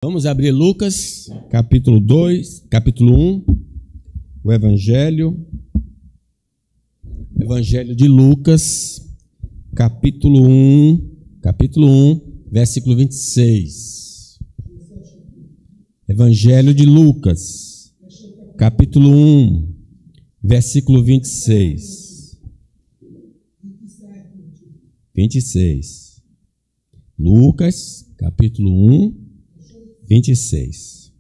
Vamos abrir Lucas, capítulo 1, o Evangelho de Lucas, capítulo 1, versículo 26. Evangelho de Lucas, capítulo 1, versículo 26. 26. Lucas, capítulo 1, 26.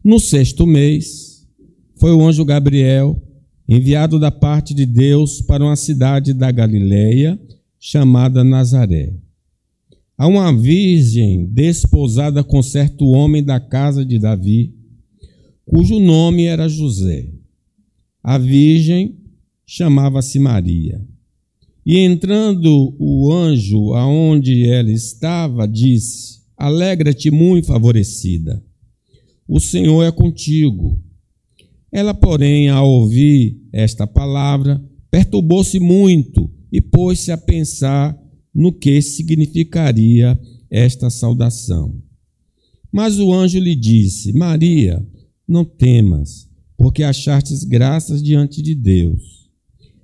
No 6º mês, foi o anjo Gabriel, enviado da parte de Deus para uma cidade da Galileia, chamada Nazaré, a uma virgem desposada com certo homem da casa de Davi, cujo nome era José. A virgem chamava-se Maria. E entrando o anjo aonde ela estava, disse: Alegra-te, muito favorecida, o Senhor é contigo. Ela, porém, ao ouvir esta palavra, perturbou-se muito e pôs-se a pensar no que significaria esta saudação. Mas o anjo lhe disse: Maria, não temas, porque achartes graças diante de Deus.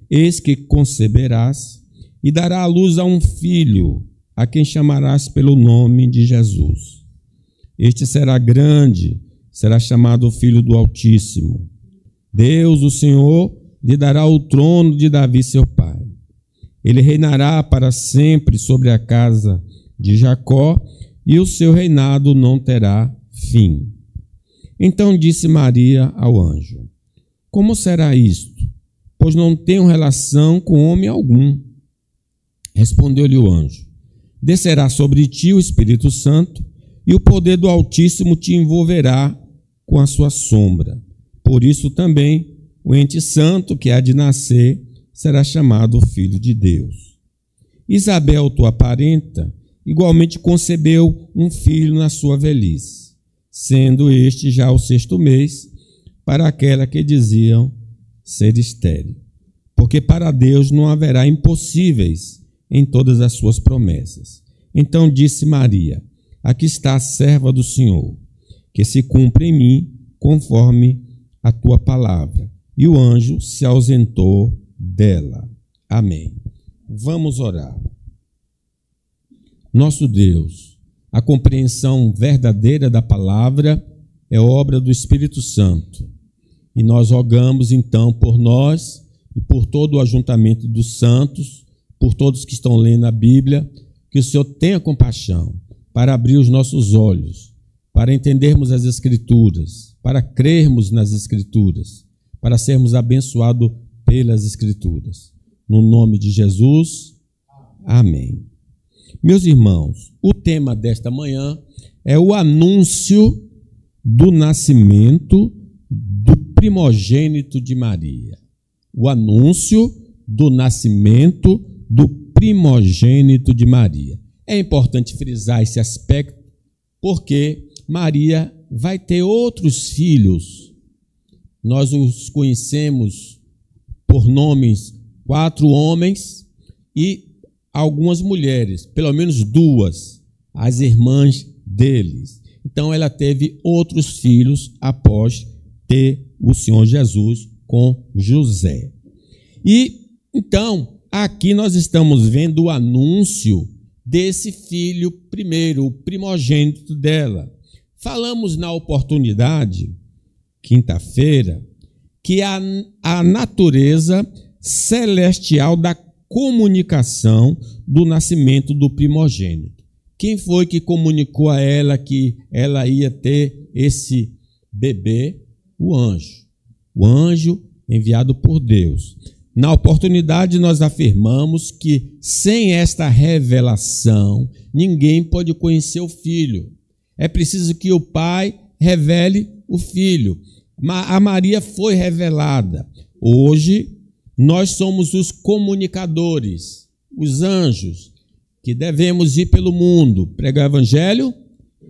Eis que conceberás e dará à luz a um filho, a quem chamarás pelo nome de Jesus. Este será grande, será chamado Filho do Altíssimo. Deus, o Senhor, lhe dará o trono de Davi, seu pai. Ele reinará para sempre sobre a casa de Jacó, e o seu reinado não terá fim. Então disse Maria ao anjo: Como será isto? Pois não tenho relação com homem algum. Respondeu-lhe o anjo: Descerá sobre ti o Espírito Santo, e o poder do Altíssimo te envolverá com a sua sombra. Por isso também o ente santo que há de nascer será chamado Filho de Deus. Isabel, tua parenta, igualmente concebeu um filho na sua velhice, sendo este já o 6º mês para aquela que diziam ser estéril. Porque para Deus não haverá impossíveis em todas as suas promessas. Então disse Maria: Aqui está a serva do Senhor, que se cumpra em mim conforme a tua palavra. E o anjo se ausentou dela. Amém. Vamos orar. Nosso Deus, a compreensão verdadeira da palavra é obra do Espírito Santo. E nós rogamos então por nós e por todo o ajuntamento dos santos, por todos que estão lendo a Bíblia, que o Senhor tenha compaixão para abrir os nossos olhos, para entendermos as Escrituras, para crermos nas Escrituras, para sermos abençoados pelas Escrituras. No nome de Jesus, amém. Meus irmãos, o tema desta manhã é o anúncio do nascimento do primogênito de Maria. O anúncio do nascimento do primogênito de Maria. É importante frisar esse aspecto, porque Maria vai ter outros filhos. Nós os conhecemos por nomes, 4 homens e algumas mulheres, pelo menos 2, as irmãs deles. Então ela teve outros filhos após ter o Senhor Jesus com José. E então aqui nós estamos vendo o anúncio desse filho primeiro, o primogênito dela. Falamos na oportunidade, quinta-feira, que a natureza celestial da comunicação do nascimento do primogênito. Quem foi que comunicou a ela que ela ia ter esse bebê? O anjo. O anjo enviado por Deus. Na oportunidade, nós afirmamos que sem esta revelação, ninguém pode conhecer o filho. É preciso que o pai revele o filho. A Maria foi revelada. Hoje, nós somos os comunicadores, os anjos, que devemos ir pelo mundo, pregar o evangelho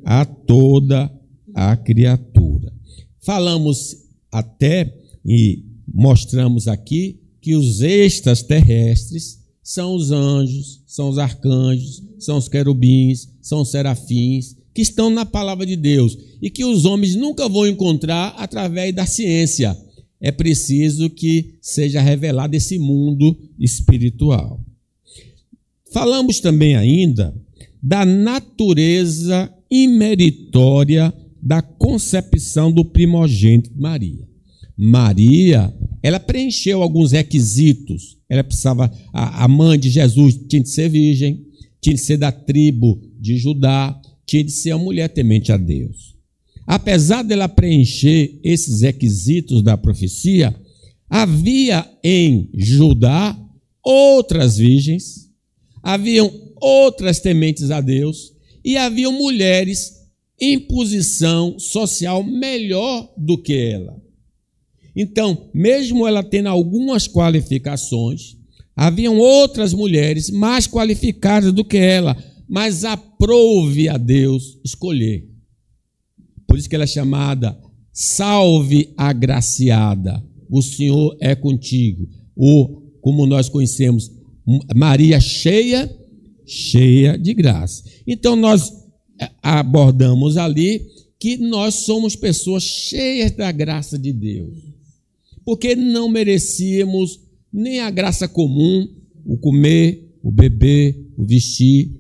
a toda a criatura. Falamos até e mostramos aqui que os extraterrestres são os anjos, são os arcanjos, são os querubins, são os serafins, que estão na palavra de Deus e que os homens nunca vão encontrar através da ciência. É preciso que seja revelado esse mundo espiritual. Falamos também ainda da natureza imeritória da concepção do primogênito de Maria. Maria, ela preencheu alguns requisitos. Ela precisava, a mãe de Jesus tinha de ser virgem, tinha de ser da tribo de Judá, tinha de ser uma mulher temente a Deus. Apesar dela preencher esses requisitos da profecia, havia em Judá outras virgens, haviam outras tementes a Deus e haviam mulheres em posição social melhor do que ela. Então, mesmo ela tendo algumas qualificações, haviam outras mulheres mais qualificadas do que ela, mas aprouve a Deus escolher. Por isso que ela é chamada salve agraciada, o Senhor é contigo. Ou, como nós conhecemos, Maria cheia de graça. Então nós abordamos ali que nós somos pessoas cheias da graça de Deus, porque não merecíamos nem a graça comum, o comer, o beber, o vestir,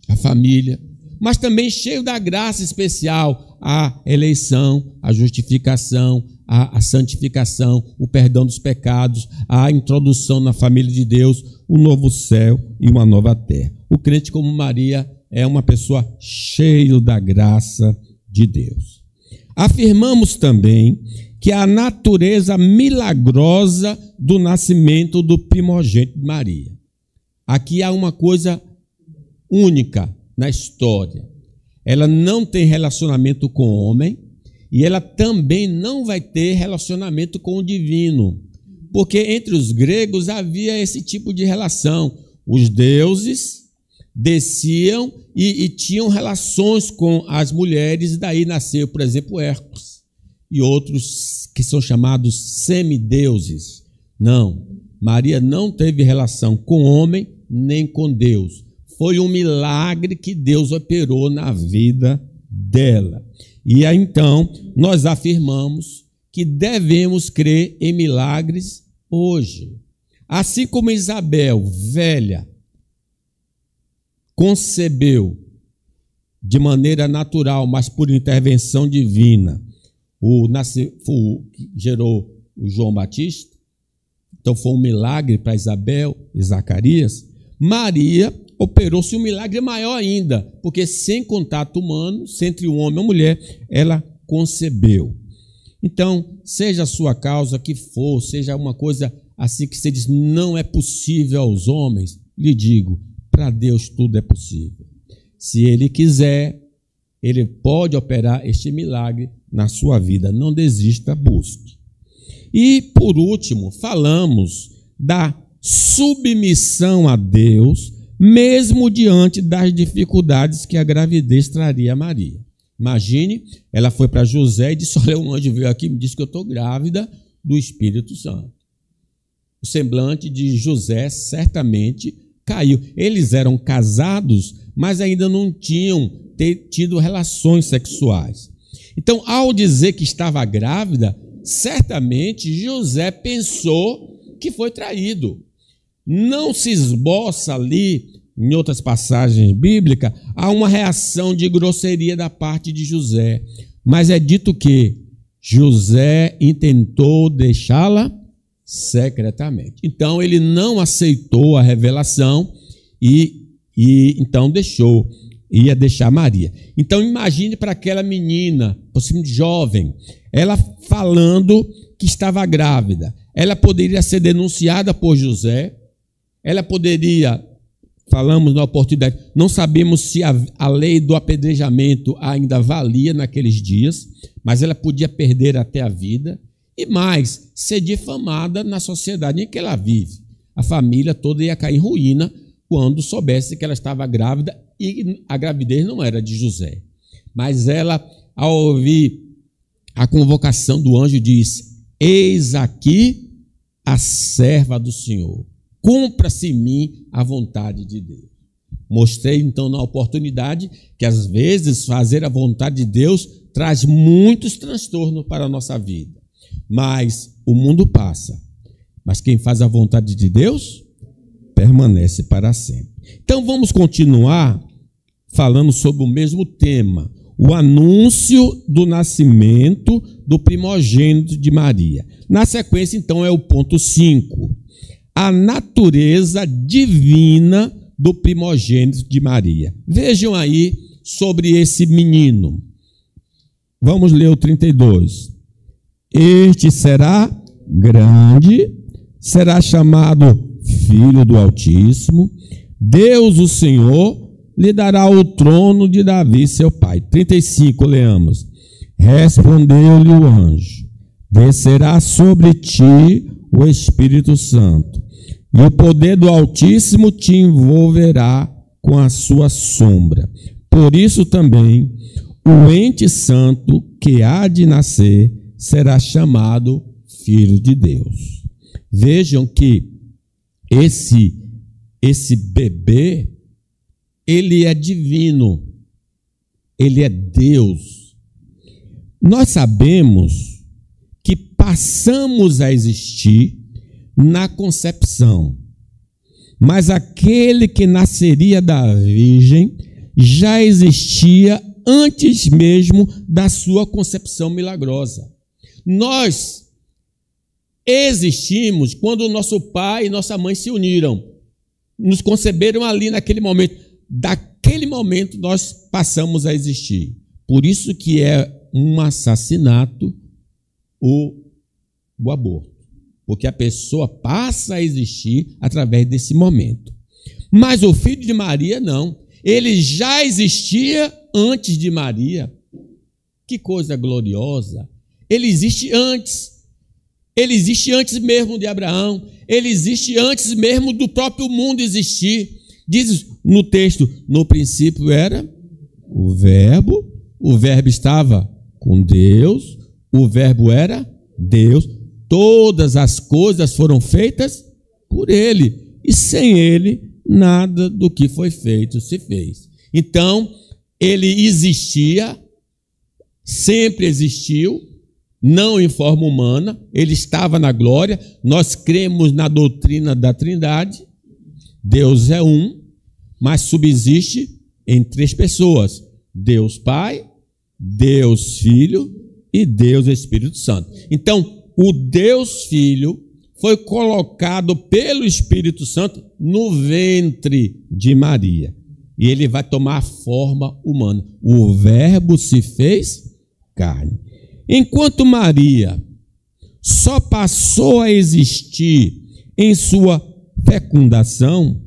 a família, mas também cheio da graça especial, a eleição, a justificação, a santificação, o perdão dos pecados, a introdução na família de Deus, o novo céu e uma nova terra. O crente como Maria é uma pessoa cheia da graça de Deus. Afirmamos também que a natureza milagrosa do nascimento do primogênito de Maria. Aqui há uma coisa única na história. Ela não tem relacionamento com o homem e ela também não vai ter relacionamento com o divino, porque entre os gregos havia esse tipo de relação. Os deuses desciam e tinham relações com as mulheres, e daí nasceu, por exemplo, Hércules e outros que são chamados semideuses. Não, Maria não teve relação com o homem nem com Deus. Foi um milagre que Deus operou na vida dela. E aí, então, nós afirmamos que devemos crer em milagres hoje. Assim como Isabel, velha, concebeu de maneira natural, mas por intervenção divina, gerou o João Batista. Então foi um milagre para Isabel e Zacarias. Maria operou-se um milagre maior ainda, porque sem contato humano, entre um homem e uma mulher, ela concebeu. Então, seja a sua causa que for, seja uma coisa assim que você diz, não é possível aos homens, lhe digo, para Deus tudo é possível. Se Ele quiser, Ele pode operar este milagre na sua vida. Não desista, busque. E, por último, falamos da submissão a Deus, mesmo diante das dificuldades que a gravidez traria a Maria. Imagine, ela foi para José e disse, olha, um anjo veio aqui e me disse que eu estou grávida do Espírito Santo. O semblante de José certamente caiu. Eles eram casados, mas ainda não tinham tido relações sexuais. Então, ao dizer que estava grávida, certamente José pensou que foi traído. Não se esboça ali, em outras passagens bíblicas, há uma reação de grosseria da parte de José. Mas é dito que José intentou deixá-la secretamente. Então, ele não aceitou a revelação e então ia deixar Maria. Então, imagine para aquela menina, possivelmente jovem, ela falando que estava grávida. Ela poderia ser denunciada por José, ela poderia, falamos na oportunidade, não sabemos se a lei do apedrejamento ainda valia naqueles dias, mas ela podia perder até a vida, e mais, ser difamada na sociedade em que ela vive. A família toda ia cair em ruína quando soubesse que ela estava grávida, e a gravidez não era de José. Mas ela, ao ouvir a convocação do anjo, disse, eis aqui a serva do Senhor, cumpra-se em mim a vontade de Deus. Mostrei então na oportunidade que às vezes fazer a vontade de Deus traz muitos transtornos para a nossa vida. Mas o mundo passa. Mas quem faz a vontade de Deus permanece para sempre. Então vamos continuar falando sobre o mesmo tema. O anúncio do nascimento do primogênito de Maria. Na sequência, então, é o ponto 5. A natureza divina do primogênito de Maria. Vejam aí sobre esse menino. Vamos ler o 32. Este será grande, será chamado Filho do Altíssimo. Deus, o Senhor, lhe dará o trono de Davi, seu pai. 35, leamos. Respondeu-lhe o anjo: descerá sobre ti o Espírito Santo, e o poder do Altíssimo te envolverá com a sua sombra. Por isso também o ente santo que há de nascer será chamado Filho de Deus. Vejam que esse bebê, ele é divino, ele é Deus. Nós sabemos que passamos a existir na concepção, mas aquele que nasceria da Virgem já existia antes mesmo da sua concepção milagrosa. Nós existimos quando nosso pai e nossa mãe se uniram, nos conceberam ali naquele momento. Daquele momento nós passamos a existir. Por isso que é um assassinato o aborto. Porque a pessoa passa a existir através desse momento. Mas o filho de Maria não. Ele já existia antes de Maria. Que coisa gloriosa. Ele existe antes. Ele existe antes mesmo de Abraão. Ele existe antes mesmo do próprio mundo existir. Diz no texto, no princípio era o verbo estava com Deus, o verbo era Deus, todas as coisas foram feitas por ele, e sem ele nada do que foi feito se fez. Então, ele existia, sempre existiu, não em forma humana, ele estava na glória. Nós cremos na doutrina da Trindade. Deus é um, mas subsiste em três pessoas: Deus Pai, Deus Filho e Deus Espírito Santo. Então, o Deus Filho foi colocado pelo Espírito Santo no ventre de Maria. E ele vai tomar a forma humana. O Verbo se fez carne. Enquanto Maria só passou a existir em sua fecundação,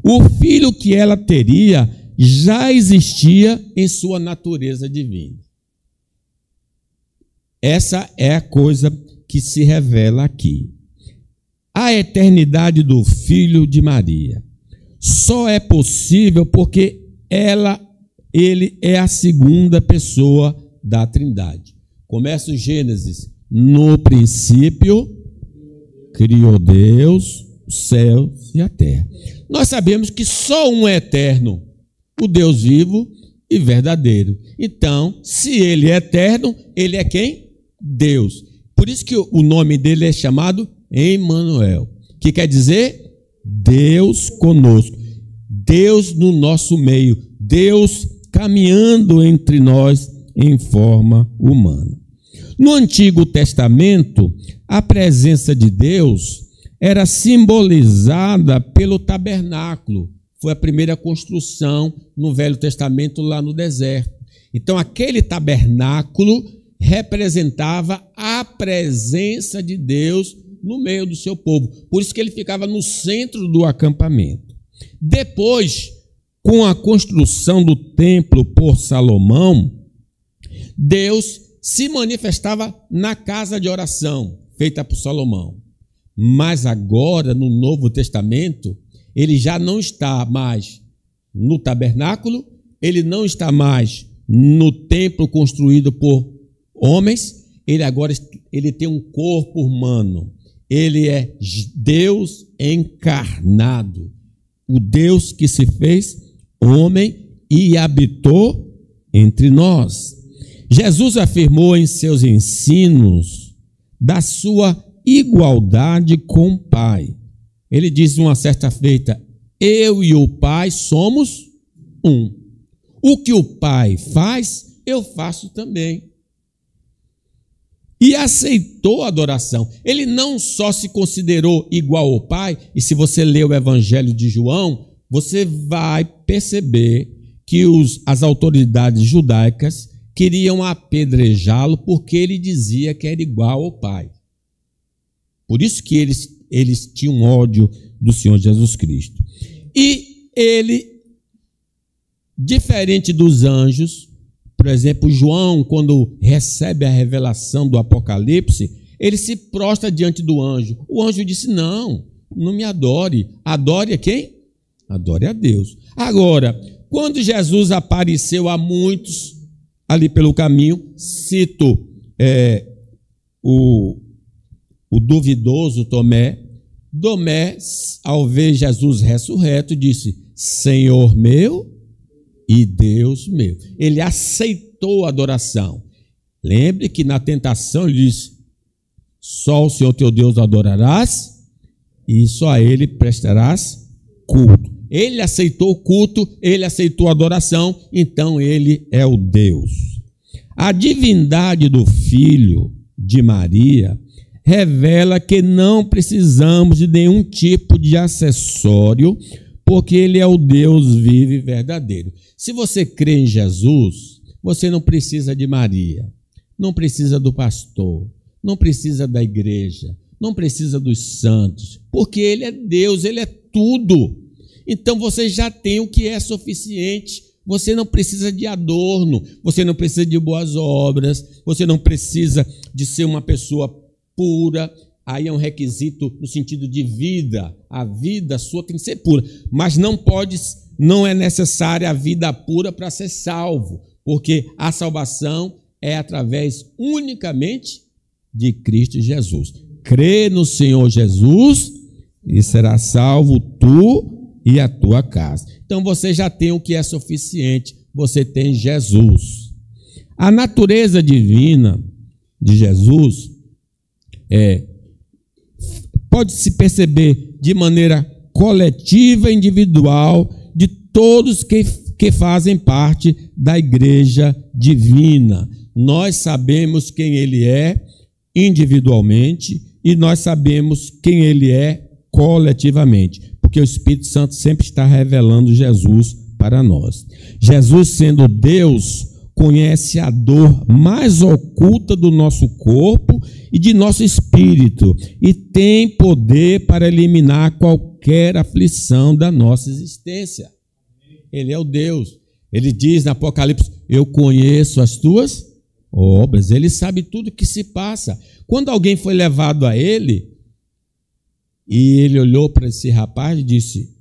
o filho que ela teria já existia em sua natureza divina. Essa é a coisa que se revela aqui. A eternidade do Filho de Maria só é possível porque ele é a segunda pessoa da Trindade. Começa o Gênesis. No princípio, criou Deus os céus e a terra. Nós sabemos que só um é eterno, o Deus vivo e verdadeiro. Então, se ele é eterno, ele é quem? Deus. Por isso que o nome dele é chamado Emmanuel, que quer dizer Deus conosco, Deus no nosso meio, Deus caminhando entre nós em forma humana. No Antigo Testamento, a presença de Deus era simbolizada pelo tabernáculo. Foi a primeira construção no Velho Testamento lá no deserto. Então, aquele tabernáculo representava a presença de Deus no meio do seu povo. Por isso que ele ficava no centro do acampamento. Depois, com a construção do templo por Salomão, Deus se manifestava na casa de oração feita por Salomão. Mas agora, no Novo Testamento, ele já não está mais no tabernáculo, ele não está mais no templo construído por homens, ele tem um corpo humano. Ele é Deus encarnado, o Deus que se fez homem e habitou entre nós. Jesus afirmou em seus ensinos da sua igualdade com o Pai. Ele diz uma certa feita: eu e o Pai somos um. O que o Pai faz, eu faço também. E aceitou a adoração. Ele não só se considerou igual ao Pai, e se você ler o Evangelho de João, você vai perceber que as autoridades judaicas queriam apedrejá-lo porque ele dizia que era igual ao Pai. Por isso que eles tinham ódio do Senhor Jesus Cristo. E ele, diferente dos anjos, por exemplo, João, quando recebe a revelação do Apocalipse, ele se prostra diante do anjo. O anjo disse: não me adore. Adore a quem? Adore a Deus. Agora, quando Jesus apareceu a muitos ali pelo caminho, cito o duvidoso Tomé, ao ver Jesus ressurreto, disse: Senhor meu e Deus meu. Ele aceitou a adoração. Lembre que na tentação ele disse: só o Senhor teu Deus adorarás e só a ele prestarás culto. Ele aceitou o culto, ele aceitou a adoração, então ele é o Deus. A divindade do Filho de Maria revela que não precisamos de nenhum tipo de acessório, porque ele é o Deus vivo e verdadeiro. Se você crê em Jesus, você não precisa de Maria, não precisa do pastor, não precisa da igreja, não precisa dos santos, porque ele é Deus, ele é tudo. Então você já tem o que é suficiente. Você não precisa de adorno, você não precisa de boas obras, você não precisa de ser uma pessoa pura. Aí é um requisito no sentido de vida. A vida sua tem que ser pura, mas não é necessária a vida pura para ser salvo, porque a salvação é através unicamente de Cristo Jesus. Crê no Senhor Jesus e será salvo tu e a tua casa. Então você já tem o que é suficiente, você tem Jesus. A natureza divina de Jesus pode se perceber de maneira coletiva e individual de todos que fazem parte da igreja divina. Nós sabemos quem ele é individualmente e nós sabemos quem ele é coletivamente, porque o Espírito Santo sempre está revelando Jesus para nós. Jesus, sendo Deus, conhece a dor mais oculta do nosso corpo e de nosso espírito e tem poder para eliminar qualquer aflição da nossa existência. Ele é o Deus. Ele diz no Apocalipse: eu conheço as tuas obras. Ele sabe tudo o que se passa. Quando alguém foi levado a ele, e ele olhou para esse rapaz e disse: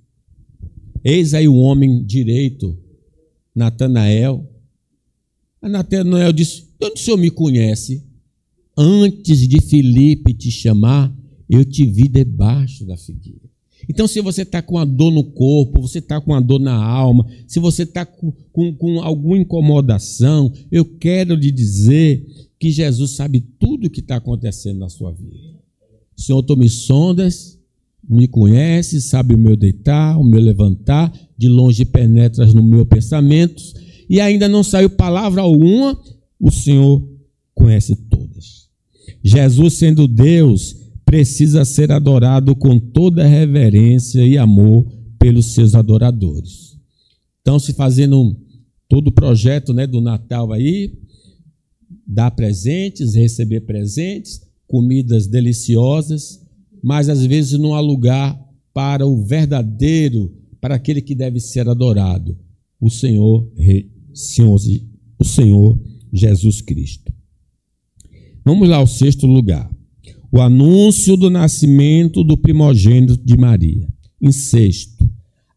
eis aí o homem direito, Natanael. A Natanael disse: de onde o senhor me conhece? Antes de Filipe te chamar, eu te vi debaixo da figueira. Então, se você está com a dor no corpo, você está com a dor na alma, se você está com alguma incomodação, eu quero lhe dizer que Jesus sabe tudo o que está acontecendo na sua vida. Senhor, tu me sondas, me conhece, sabe o meu deitar, o meu levantar, de longe penetras no meu pensamento, e ainda não saiu palavra alguma, o Senhor conhece todas. Jesus, sendo Deus, precisa ser adorado com toda reverência e amor pelos seus adoradores. Então, se fazendo todo o projeto, do Natal aí, dar presentes, receber presentes, comidas deliciosas, mas às vezes não há lugar para o verdadeiro, para aquele que deve ser adorado, o Senhor Jesus Cristo. Vamos lá ao sexto lugar. O anúncio do nascimento do primogênito de Maria. Em sexto,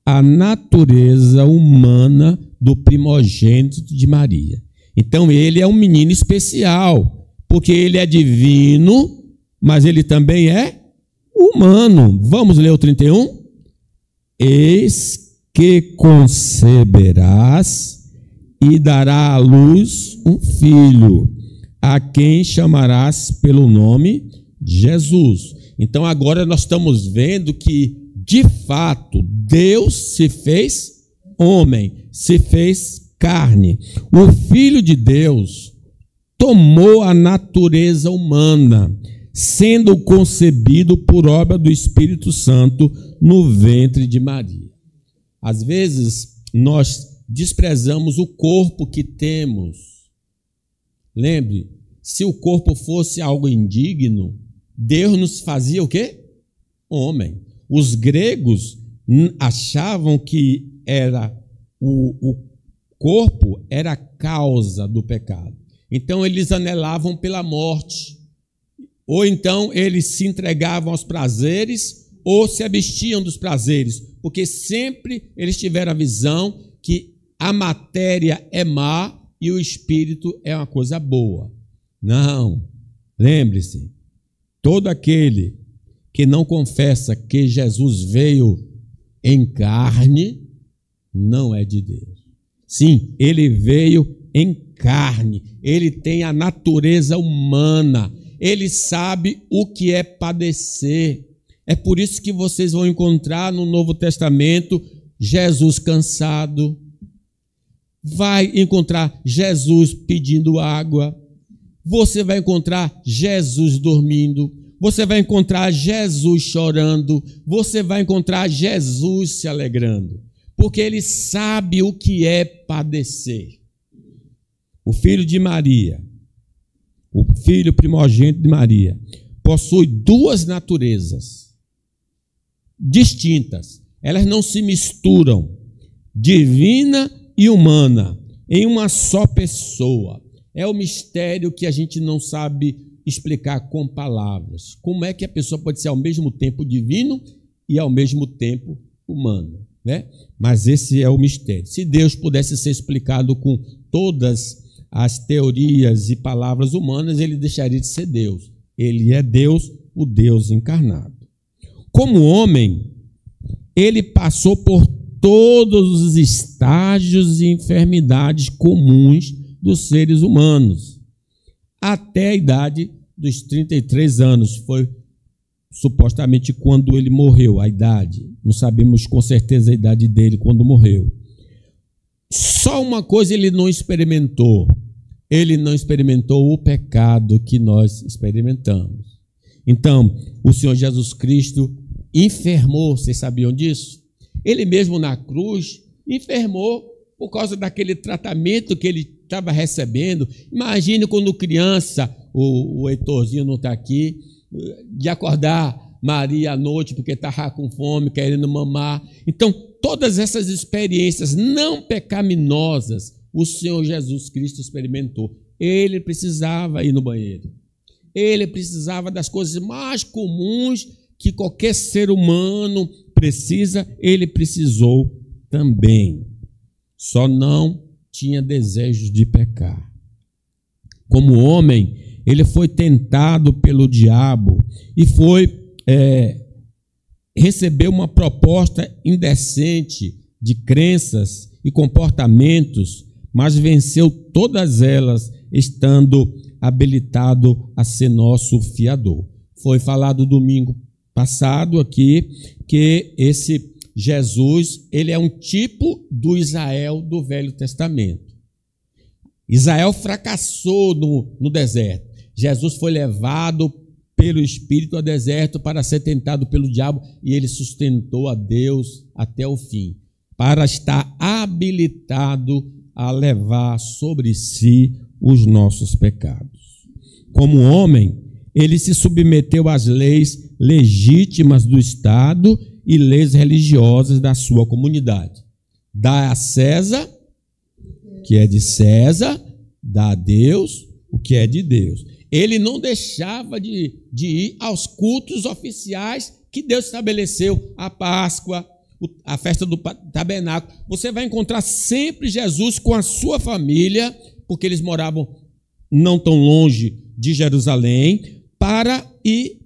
a natureza humana do primogênito de Maria. Então ele é um menino especial, porque ele é divino, mas ele também é humano. Vamos ler o 31? Eis que conceberás e dará à luz um filho, a quem chamarás pelo nome de Jesus. Então agora nós estamos vendo que, de fato, Deus se fez homem, se fez carne. O Filho de Deus tomou a natureza humana, sendo concebido por obra do Espírito Santo no ventre de Maria. Às vezes, nós desprezamos o corpo que temos. Lembre, se o corpo fosse algo indigno, Deus nos fazia o quê? Homem. Os gregos achavam que o corpo era a causa do pecado. Então, eles anelavam pela morte. Ou então, eles se entregavam aos prazeres ou se abstiam dos prazeres, porque sempre eles tiveram a visão que a matéria é má e o espírito é uma coisa boa. Não, lembre-se, todo aquele que não confessa que Jesus veio em carne, não é de Deus. Sim, ele veio em carne, ele tem a natureza humana, ele sabe o que é padecer. É por isso que vocês vão encontrar no Novo Testamento Jesus cansado, vai encontrar Jesus pedindo água, você vai encontrar Jesus dormindo, você vai encontrar Jesus chorando, você vai encontrar Jesus se alegrando, porque ele sabe o que é padecer. O filho de Maria, o filho primogênito de Maria, possui duas naturezas distintas, elas não se misturam, divina e humana, em uma só pessoa. É o mistério que a gente não sabe explicar com palavras. Como é que a pessoa pode ser ao mesmo tempo divino e ao mesmo tempo humano, né? Mas esse é o mistério. Se Deus pudesse ser explicado com todas as teorias e palavras humanas, ele deixaria de ser Deus. Ele é Deus, o Deus encarnado. Como homem, ele passou por todos os estágios e enfermidades comuns dos seres humanos, até a idade dos 33 anos, foi supostamente quando ele morreu, a idade, não sabemos com certeza a idade dele quando morreu. Só uma coisa ele não experimentou o pecado que nós experimentamos. Então, o Senhor Jesus Cristo enfermou, vocês sabiam disso? Ele mesmo na cruz enfermou por causa daquele tratamento que ele estava recebendo. Imagine quando criança, o Heitorzinho não está aqui, de acordar Maria à noite porque estava com fome, querendo mamar. Então, todas essas experiências não pecaminosas, o Senhor Jesus Cristo experimentou. Ele precisava ir no banheiro. Ele precisava das coisas mais comuns que qualquer ser humano precisa, ele precisou também. Só não tinha desejos de pecar. Como homem, ele foi tentado pelo diabo e recebeu uma proposta indecente de crenças e comportamentos, mas venceu todas elas, estando habilitado a ser nosso fiador. Foi falado domingo passado aqui que esse Jesus, ele é um tipo do Israel do Velho Testamento. Israel fracassou no deserto. Jesus foi levado pelo Espírito ao deserto para ser tentado pelo diabo e ele sustentou a Deus até o fim, para estar habilitado a levar sobre si os nossos pecados. Como homem, ele se submeteu às leis legítimas do Estado e leis religiosas da sua comunidade. Dá a César, que é de César, dá a Deus, o que é de Deus. Ele não deixava de ir aos cultos oficiais que Deus estabeleceu, a Páscoa, a festa do tabernáculo. Você vai encontrar sempre Jesus com a sua família, porque eles moravam não tão longe de Jerusalém, para ir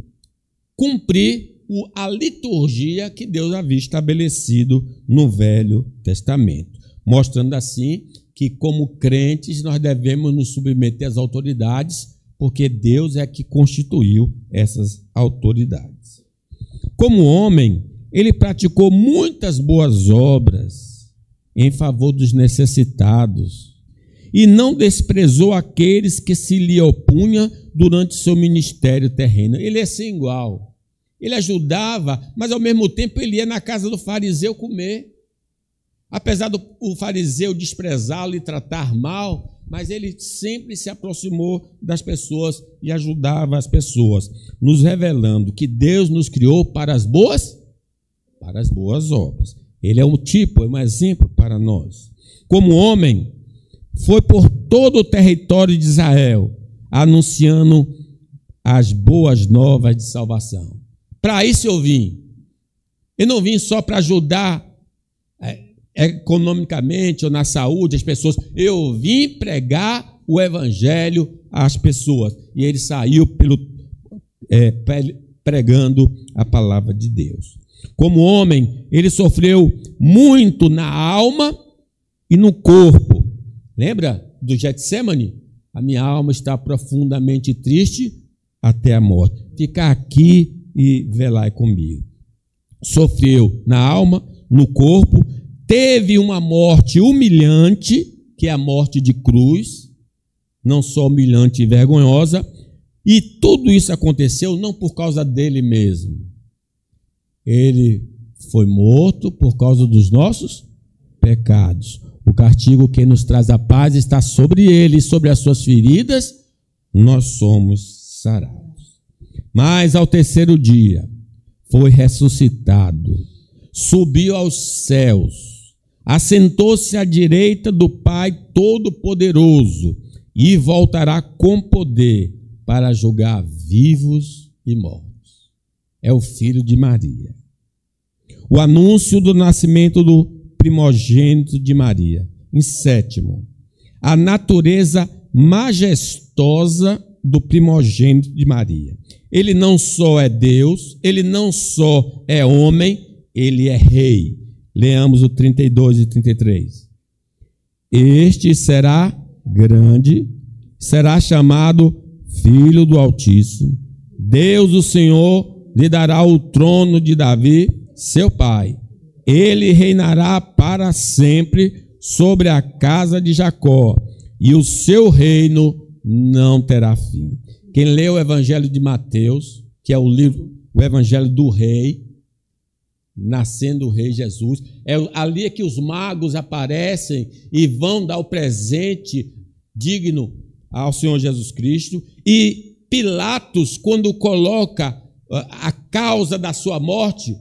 cumprir a liturgia que Deus havia estabelecido no Velho Testamento, mostrando assim que, como crentes, nós devemos nos submeter às autoridades, porque Deus é que constituiu essas autoridades. Como homem, ele praticou muitas boas obras em favor dos necessitados e não desprezou aqueles que se lhe opunham durante seu ministério terreno. Ele é sem igual. Ele ajudava, mas ao mesmo tempo ele ia na casa do fariseu comer. Apesar do fariseu desprezá-lo e tratar mal, mas ele sempre se aproximou das pessoas e ajudava as pessoas, nos revelando que Deus nos criou para as boas obras. Ele é um tipo, é um exemplo para nós. Como homem, foi por todo o território de Israel, anunciando as boas novas de salvação. Para isso eu vim. Eu não vim só para ajudar economicamente ou na saúde as pessoas. Eu vim pregar o evangelho às pessoas. E ele saiu pregando a palavra de Deus. Como homem, ele sofreu muito na alma e no corpo. Lembra do Getsemane? A minha alma está profundamente triste até a morte. Fica aqui e velai comigo. Sofreu na alma, no corpo, teve uma morte humilhante, que é a morte de cruz, não só humilhante e vergonhosa, e tudo isso aconteceu não por causa dele mesmo. Ele foi morto por causa dos nossos pecados. O castigo que nos traz a paz está sobre ele, e sobre as suas feridas nós somos sarados. Mas ao terceiro dia foi ressuscitado, subiu aos céus, assentou-se à direita do Pai Todo-Poderoso e voltará com poder para julgar vivos e mortos. É o filho de Maria. O anúncio do nascimento do primogênito de Maria. Em sétimo, a natureza majestosa do primogênito de Maria. Ele não só é Deus, ele não só é homem, ele é rei. Leamos o 32 e 33. Este será grande, será chamado Filho do Altíssimo. Deus, o Senhor, lhe dará o trono de Davi, seu pai. Ele reinará para sempre sobre a casa de Jacó, e o seu reino não terá fim. Quem lê o Evangelho de Mateus, que é o Evangelho do Rei, nascendo o Rei Jesus, é ali que os magos aparecem e vão dar o presente digno ao Senhor Jesus Cristo, e Pilatos, quando coloca a causa da sua morte,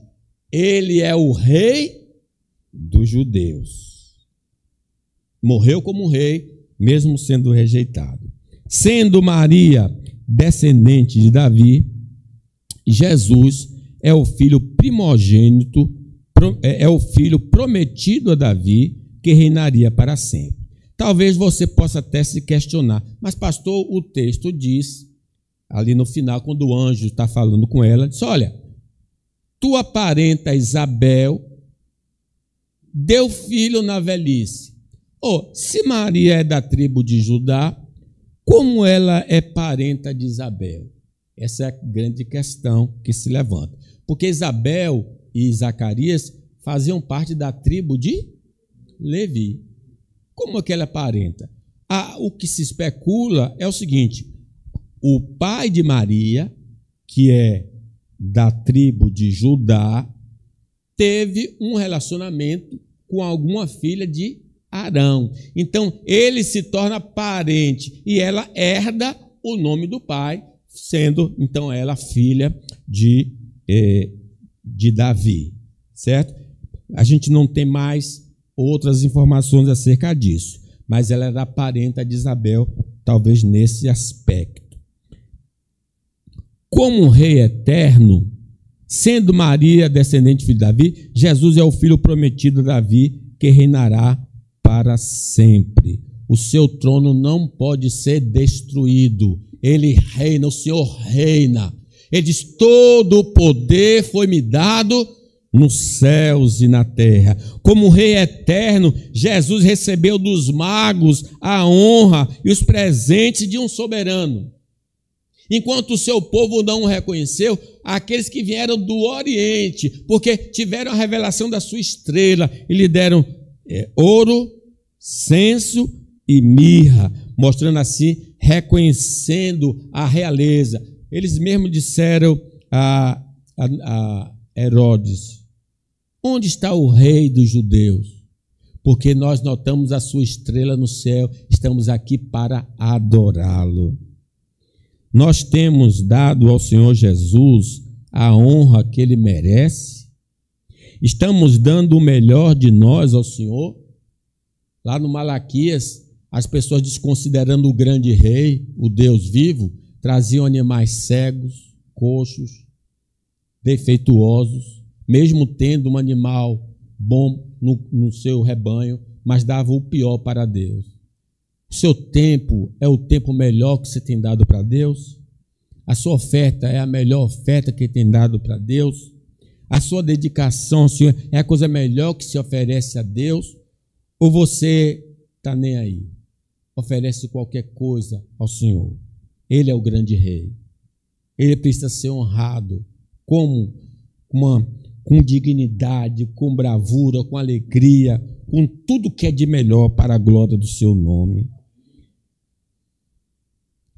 ele é o rei dos judeus. Morreu como rei, mesmo sendo rejeitado. Sendo Maria descendente de Davi, Jesus é o filho primogênito, é o filho prometido a Davi, que reinaria para sempre. Talvez você possa até se questionar, mas pastor, o texto diz, ali no final, quando o anjo está falando com ela, diz, olha, tua parenta Isabel deu filho na velhice. Se Maria é da tribo de Judá, como ela é parenta de Isabel? Essa é a grande questão que se levanta. Porque Isabel e Zacarias faziam parte da tribo de Levi. Como é que ela é parenta? O que se especula é o seguinte, o pai de Maria, que é da tribo de Judá, teve um relacionamento com alguma filha de Arão. Então, ele se torna parente e ela herda o nome do pai, sendo, então, ela filha de Davi, certo? A gente não tem mais outras informações acerca disso, mas ela era parenta de Isabel, talvez nesse aspecto. Como um rei eterno, sendo Maria descendente de Davi, Jesus é o filho prometido a Davi, que reinará para sempre. O seu trono não pode ser destruído. Ele reina, o Senhor reina. Ele diz: todo o poder foi-me dado nos céus e na terra. Como rei eterno, Jesus recebeu dos magos a honra e os presentes de um soberano. Enquanto o seu povo não o reconheceu, aqueles que vieram do Oriente, porque tiveram a revelação da sua estrela, e lhe deram ouro, incenso e mirra, mostrando assim, reconhecendo a realeza. Eles mesmos disseram a Herodes: onde está o rei dos judeus? Porque nós notamos a sua estrela no céu, estamos aqui para adorá-lo. Nós temos dado ao Senhor Jesus a honra que Ele merece? Estamos dando o melhor de nós ao Senhor? Lá no Malaquias, as pessoas, desconsiderando o grande rei, o Deus vivo, traziam animais cegos, coxos, defeituosos, mesmo tendo um animal bom no seu rebanho, mas davam o pior para Deus. O seu tempo é o tempo melhor que você tem dado para Deus? A sua oferta é a melhor oferta que tem dado para Deus? A sua dedicação ao Senhor é a coisa melhor que se oferece a Deus? Ou você está nem aí? Oferece qualquer coisa ao Senhor. Ele é o grande rei. Ele precisa ser honrado com dignidade, com bravura, com alegria, com tudo que é de melhor para a glória do seu nome.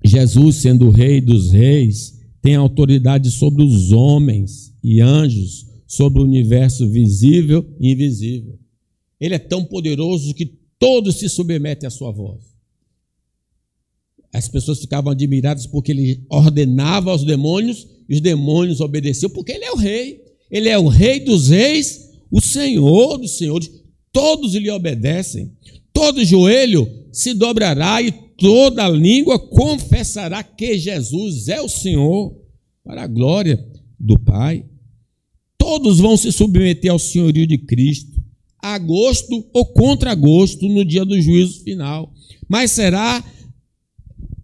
Jesus, sendo o rei dos reis, tem autoridade sobre os homens e anjos, sobre o universo visível e invisível. Ele é tão poderoso que todos se submetem à sua voz. As pessoas ficavam admiradas porque ele ordenava aos demônios e os demônios obedeciam, porque ele é o rei. Ele é o rei dos reis, o Senhor dos senhores. Todos lhe obedecem. Todo joelho se dobrará e toda língua confessará que Jesus é o Senhor, para a glória do Pai. Todos vão se submeter ao senhorio de Cristo, a gosto ou contra gosto, no dia do juízo final. Mas será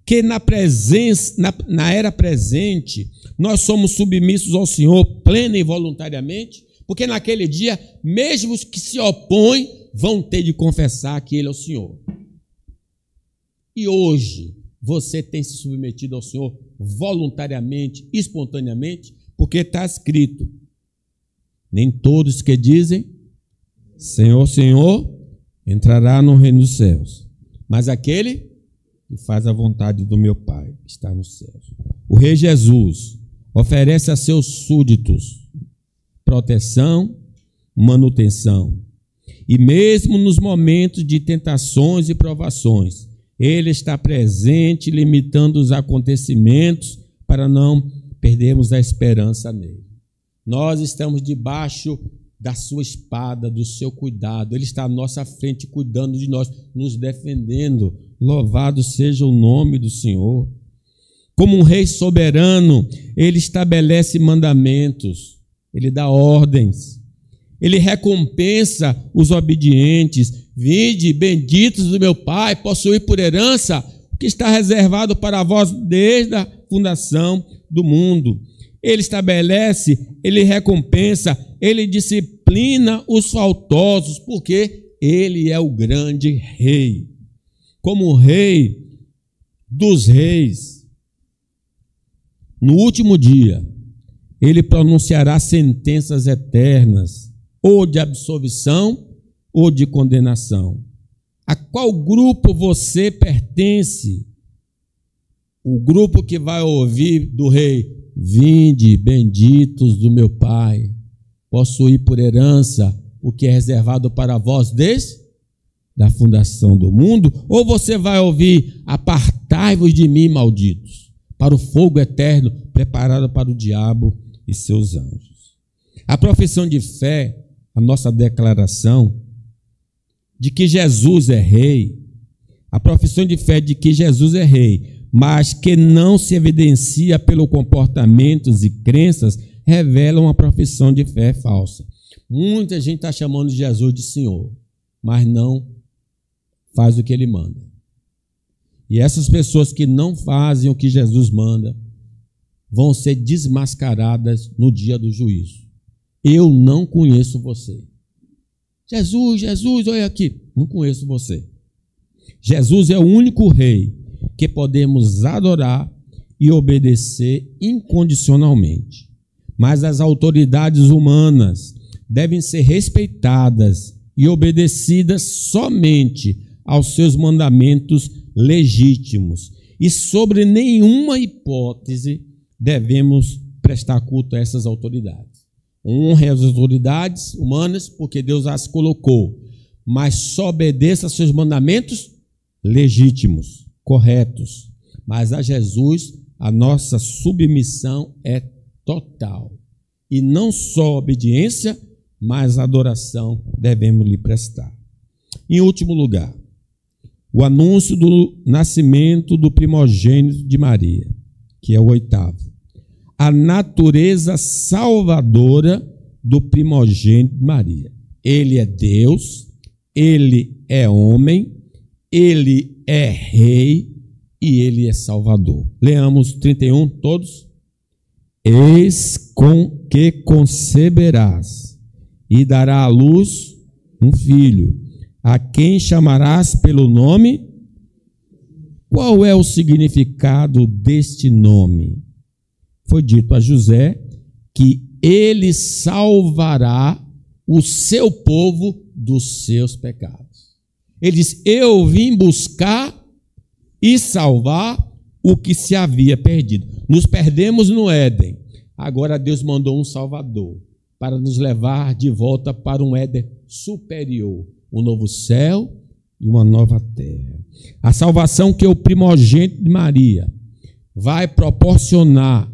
que na era presente nós somos submissos ao Senhor plena e voluntariamente? Porque naquele dia, mesmo os que se opõem vão ter de confessar que Ele é o Senhor. E hoje, você tem se submetido ao Senhor voluntariamente, espontaneamente? Porque está escrito: nem todos que dizem Senhor, Senhor, entrará no reino dos céus, mas aquele que faz a vontade do meu Pai, que está nos céus. O Rei Jesus oferece a seus súditos proteção, manutenção. E mesmo nos momentos de tentações e provações, Ele está presente, limitando os acontecimentos para não perdermos a esperança nele. Nós estamos debaixo da sua espada, do seu cuidado. Ele está à nossa frente, cuidando de nós, nos defendendo. Louvado seja o nome do Senhor. Como um rei soberano, Ele estabelece mandamentos, Ele dá ordens, Ele recompensa os obedientes. Vinde, benditos do meu Pai, possuir por herança o que está reservado para vós desde a fundação do mundo. Ele estabelece, Ele recompensa, Ele disciplina os faltosos, porque Ele é o grande rei. Como rei dos reis, no último dia, Ele pronunciará sentenças eternas, ou de absolvição, ou de condenação. A qual grupo você pertence? O grupo que vai ouvir do rei: vinde, benditos do meu Pai, possuir por herança o que é reservado para vós desde da fundação do mundo? Ou você vai ouvir: apartai-vos de mim, malditos, para o fogo eterno preparado para o diabo e seus anjos? A profissão de fé, a nossa declaração de que Jesus é rei, a profissão de fé de que Jesus é rei, mas que não se evidencia pelo comportamentos e crenças, revela uma profissão de fé falsa. Muita gente está chamando Jesus de Senhor, mas não faz o que Ele manda. E essas pessoas que não fazem o que Jesus manda, vão ser desmascaradas no dia do juízo. Eu não conheço você. Jesus, Jesus, olha aqui. Não conheço você. Jesus é o único rei que podemos adorar e obedecer incondicionalmente. Mas as autoridades humanas devem ser respeitadas e obedecidas somente aos seus mandamentos legítimos. E sobre nenhuma hipótese devemos prestar culto a essas autoridades. Honre as autoridades humanas porque Deus as colocou, mas só obedeça aos seus mandamentos legítimos, corretos. Mas a Jesus a nossa submissão é total. E não só obediência, mas adoração devemos lhe prestar. Em último lugar, o anúncio do nascimento do primogênito de Maria, que é o 8º. A natureza salvadora do primogênito de Maria. Ele é Deus, ele é homem, ele é rei e ele é salvador. Leamos 31 todos. Eis com que conceberás e dará à luz um filho, a quem chamarás pelo nome. Qual é o significado deste nome? Foi dito a José que ele salvará o seu povo dos seus pecados. Ele diz, eu vim buscar e salvar o que se havia perdido. Nos perdemos no Éden. Agora Deus mandou um Salvador para nos levar de volta para um Éden superior, um novo céu e uma nova terra. A salvação que o primogênito de Maria vai proporcionar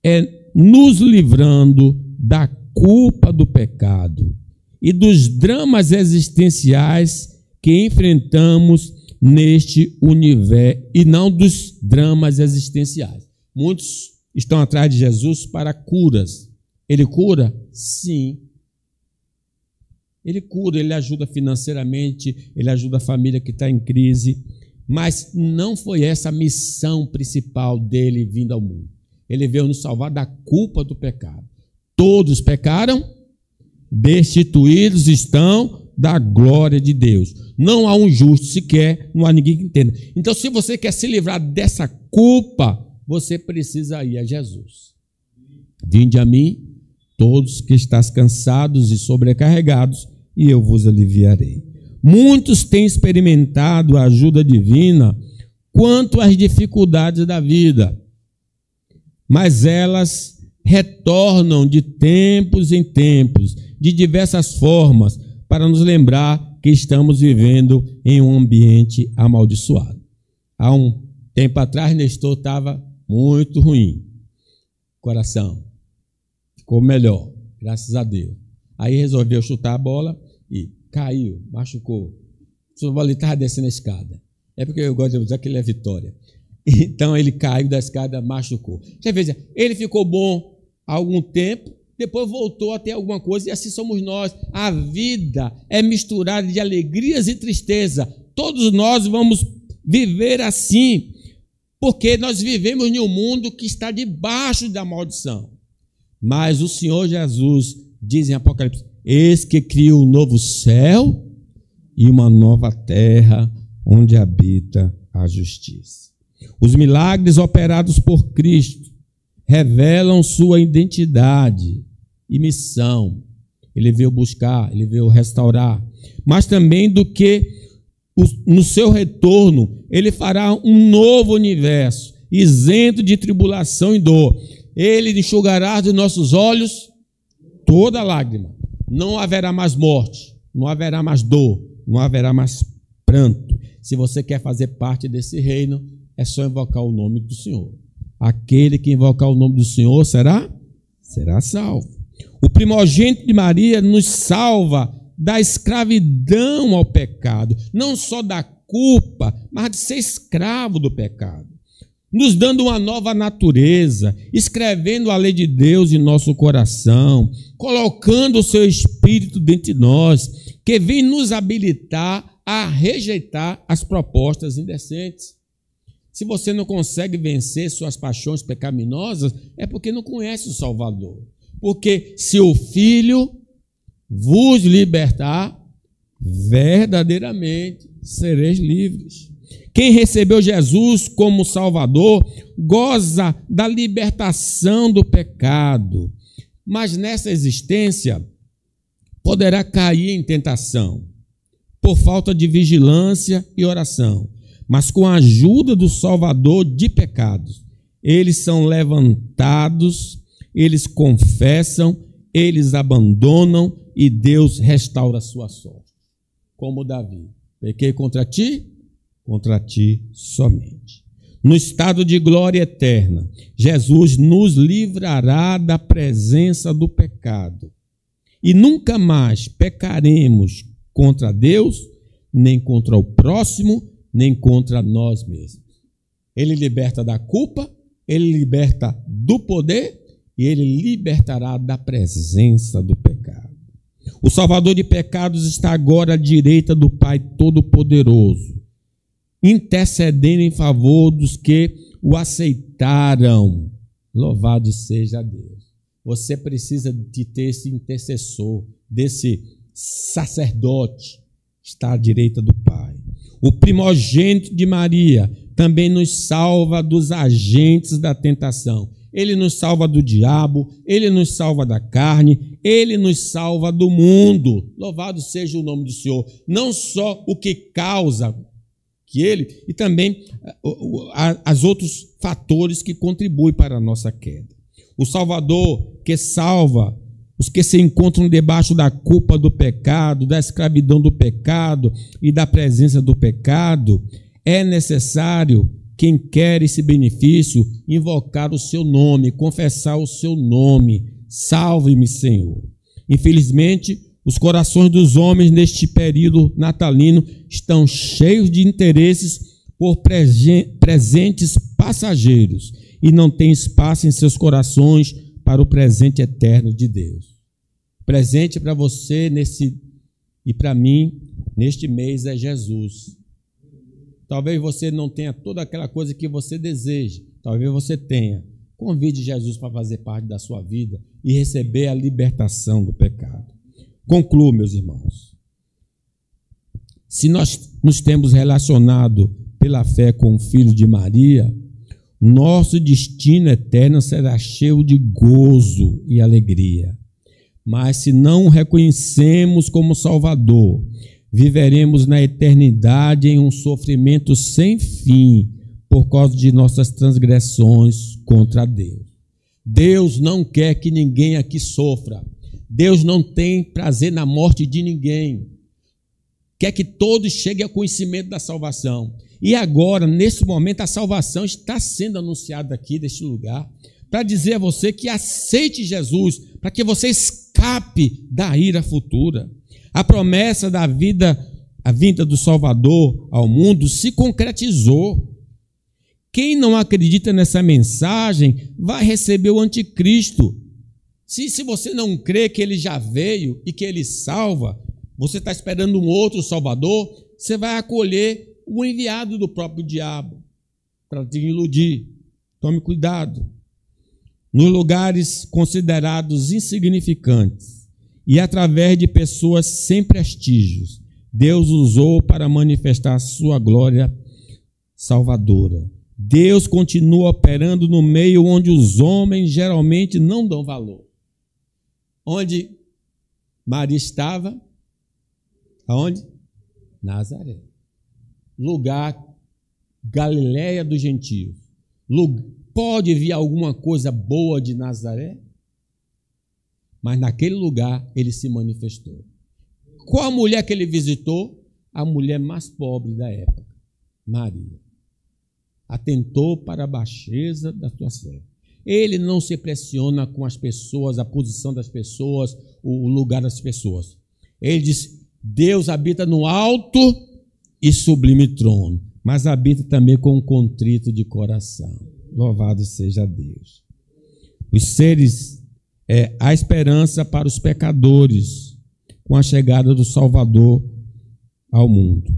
é nos livrando da culpa do pecado e dos dramas existenciais que enfrentamos neste universo, e não dos dramas existenciais. Muitos estão atrás de Jesus para curas. Ele cura? Sim. Ele cura, ele ajuda financeiramente, ele ajuda a família que está em crise, mas não foi essa a missão principal dele vindo ao mundo. Ele veio nos salvar da culpa do pecado. Todos pecaram, destituídos estão da glória de Deus. Não há um justo sequer, não há ninguém que entenda. Então, se você quer se livrar dessa culpa, você precisa ir a Jesus. Vinde a mim, todos que estáis cansados e sobrecarregados, e eu vos aliviarei. Muitos têm experimentado a ajuda divina quanto às dificuldades da vida, mas elas retornam de tempos em tempos, de diversas formas, para nos lembrar que estamos vivendo em um ambiente amaldiçoado. Há um tempo atrás, Nestor estava muito ruim. Coração ficou melhor, graças a Deus. Aí resolveu chutar a bola e caiu, machucou. A bola estava descendo a escada. É porque eu gosto de dizer que ele é Vitória. Então ele caiu da escada, machucou. Já veja, ele ficou bom há algum tempo, depois voltou a ter alguma coisa, e assim somos nós. A vida é misturada de alegrias e tristeza. Todos nós vamos viver assim, porque nós vivemos em um mundo que está debaixo da maldição. Mas o Senhor Jesus diz em Apocalipse, eis que cria um novo céu e uma nova terra, onde habita a justiça. Os milagres operados por Cristo revelam sua identidade e missão. Ele veio buscar, ele veio restaurar, mas também do que no seu retorno ele fará um novo universo, isento de tribulação e dor. Ele enxugará dos nossos olhos toda lágrima. Não haverá mais morte, não haverá mais dor, não haverá mais pranto. Se você quer fazer parte desse reino, é só invocar o nome do Senhor. Aquele que invocar o nome do Senhor será salvo. O primogênito de Maria nos salva da escravidão ao pecado, não só da culpa, mas de ser escravo do pecado, nos dando uma nova natureza, escrevendo a lei de Deus em nosso coração, colocando o seu Espírito dentro de nós, que vem nos habilitar a rejeitar as propostas indecentes. Se você não consegue vencer suas paixões pecaminosas, é porque não conhece o Salvador. Porque se o Filho vos libertar, verdadeiramente sereis livres. Quem recebeu Jesus como Salvador goza da libertação do pecado, mas nessa existência poderá cair em tentação por falta de vigilância e oração. Mas com a ajuda do Salvador de pecados, eles são levantados, eles confessam, eles abandonam e Deus restaura a sua sorte. Como Davi: pequei contra ti somente. No estado de glória eterna, Jesus nos livrará da presença do pecado. E nunca mais pecaremos contra Deus, nem contra o próximo, nem contra nós mesmos. Ele liberta da culpa, ele liberta do poder e ele libertará da presença do pecado. O Salvador de pecados está agora à direita do Pai Todo-Poderoso, intercedendo em favor dos que o aceitaram. Louvado seja Deus. Você precisa de ter esse intercessor, desse sacerdote, está à direita do Pai. O primogênito de Maria também nos salva dos agentes da tentação. Ele nos salva do diabo, ele nos salva da carne, ele nos salva do mundo. Louvado seja o nome do Senhor. Não só o que causa que ele, e também os outros fatores que contribuem para a nossa queda. O Salvador que salva os que se encontram debaixo da culpa do pecado, da escravidão do pecado e da presença do pecado, é necessário, quem quer esse benefício, invocar o seu nome, confessar o seu nome. Salve-me, Senhor. Infelizmente, os corações dos homens neste período natalino estão cheios de interesses por presentes passageiros e não tem espaço em seus corações para o presente eterno de Deus. Presente para você e para mim neste mês é Jesus. Talvez você não tenha toda aquela coisa que você deseja, talvez você tenha. Convide Jesus para fazer parte da sua vida e receber a libertação do pecado. Concluo, meus irmãos. Se nós nos temos relacionado pela fé com o Filho de Maria, nosso destino eterno será cheio de gozo e alegria. Mas se não o reconhecemos como Salvador, viveremos na eternidade em um sofrimento sem fim por causa de nossas transgressões contra Deus. Deus não quer que ninguém aqui sofra. Deus não tem prazer na morte de ninguém. Quer que todos cheguem ao conhecimento da salvação. E agora, nesse momento, a salvação está sendo anunciada aqui deste lugar para dizer a você que aceite Jesus, para que você escape da ira futura. A promessa da vida, a vinda do Salvador ao mundo se concretizou. Quem não acredita nessa mensagem vai receber o anticristo. Se você não crê que ele já veio e que ele salva, você está esperando um outro Salvador, você vai acolher o enviado do próprio diabo para te iludir. Tome cuidado. Nos lugares considerados insignificantes e através de pessoas sem prestígios, Deus usou para manifestar a sua glória salvadora. Deus continua operando no meio onde os homens geralmente não dão valor. Onde Maria estava? Aonde? Nazaré. Lugar Galileia dos gentios. Pode vir alguma coisa boa de Nazaré? Mas naquele lugar ele se manifestou. Qual a mulher que ele visitou? A mulher mais pobre da época, Maria. Atentou para a baixeza da tua fé. Ele não se pressiona com as pessoas, a posição das pessoas, o lugar das pessoas. Ele diz: Deus habita no alto e sublime trono, mas habita também com um contrito de coração. Louvado seja Deus. Os seres, a esperança para os pecadores com a chegada do Salvador ao mundo.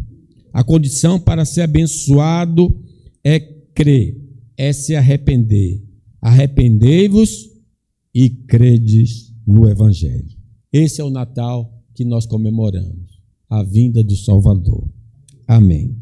A condição para ser abençoado é crer é se arrepender. Arrependei-vos e credes no Evangelho. Esse é o Natal que nós comemoramos, a vinda do Salvador. Amém.